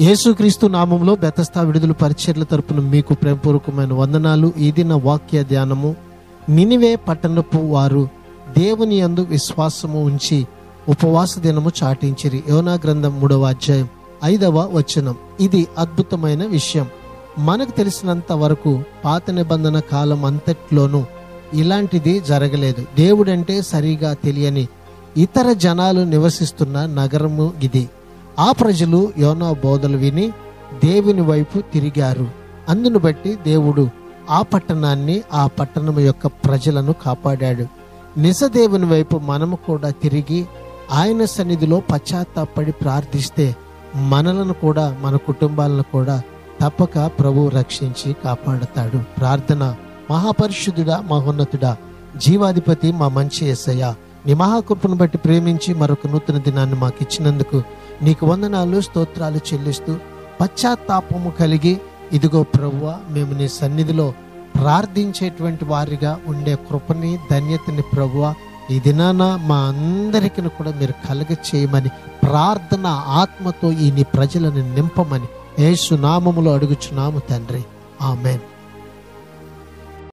యేసుక్రీస్తు నామంలో బెతస్తా విడుదల పరిచర్ల తరపున మీకు ప్రేమపూర్వకమైన వందనాలు. ఈ దిన వాక్య ధ్యానము. నినివే పట్టణపు వారు దేవుని యందు విశ్వాసము ఉంచి ఉపవాస దినము చాటించిరి. యోనా గ్రంథం 3వ అధ్యాయం 5వ వచనం. ఇది అద్భుతమైన విషయం. మనకు తెలిసినంత వరకు పాత నిబంధన కాలం అంతట్లోనూ ఇలాంటిది జరగలేదు. దేవుడంటే సరిగా తెలియని ఇతర జనాలు నివసిస్తున్న నగరము ఇది. ఆ ప్రజలు యోనా బోధలు విని దేవుని వైపు తిరిగారు. అందును బట్టి దేవుడు ఆ పట్టణాన్ని, ఆ పట్టణం యొక్క ప్రజలను కాపాడాడు. నిజదేవుని వైపు మనము కూడా తిరిగి ఆయన సన్నిధిలో పశ్చాత్తాపడి ప్రార్థిస్తే మనలను కూడా, మన కుటుంబాలను కూడా తప్పక ప్రభు రక్షించి కాపాడతాడు. ప్రార్థన. మహాపరిశుద్ధుడా, మహోన్నతుడా, జీవాధిపతి, మా మంచి యేసయ్యా, నీ మహాకృపను బట్టి ప్రేమించి మరొక నూతన దినాన్ని మాకు ఇచ్చినందుకు నీకు వందనాలు, స్తోత్రాలు చెల్లిస్తూ పశ్చాత్తాపము కలిగి ఇదిగో ప్రభువా, మేము నీ సన్నిధిలో ప్రార్థించేటువంటి వారిగా ఉండే కృపని, ధన్యతని ప్రభువా ఈ దినాన మా అందరికీ కూడా మీరు కలగ చేయమని, ప్రార్థన ఆత్మతో ఈ నీ ప్రజలను నింపమని యేసు నామములో అడుగుచున్నాము తండ్రి. ఆమేన్.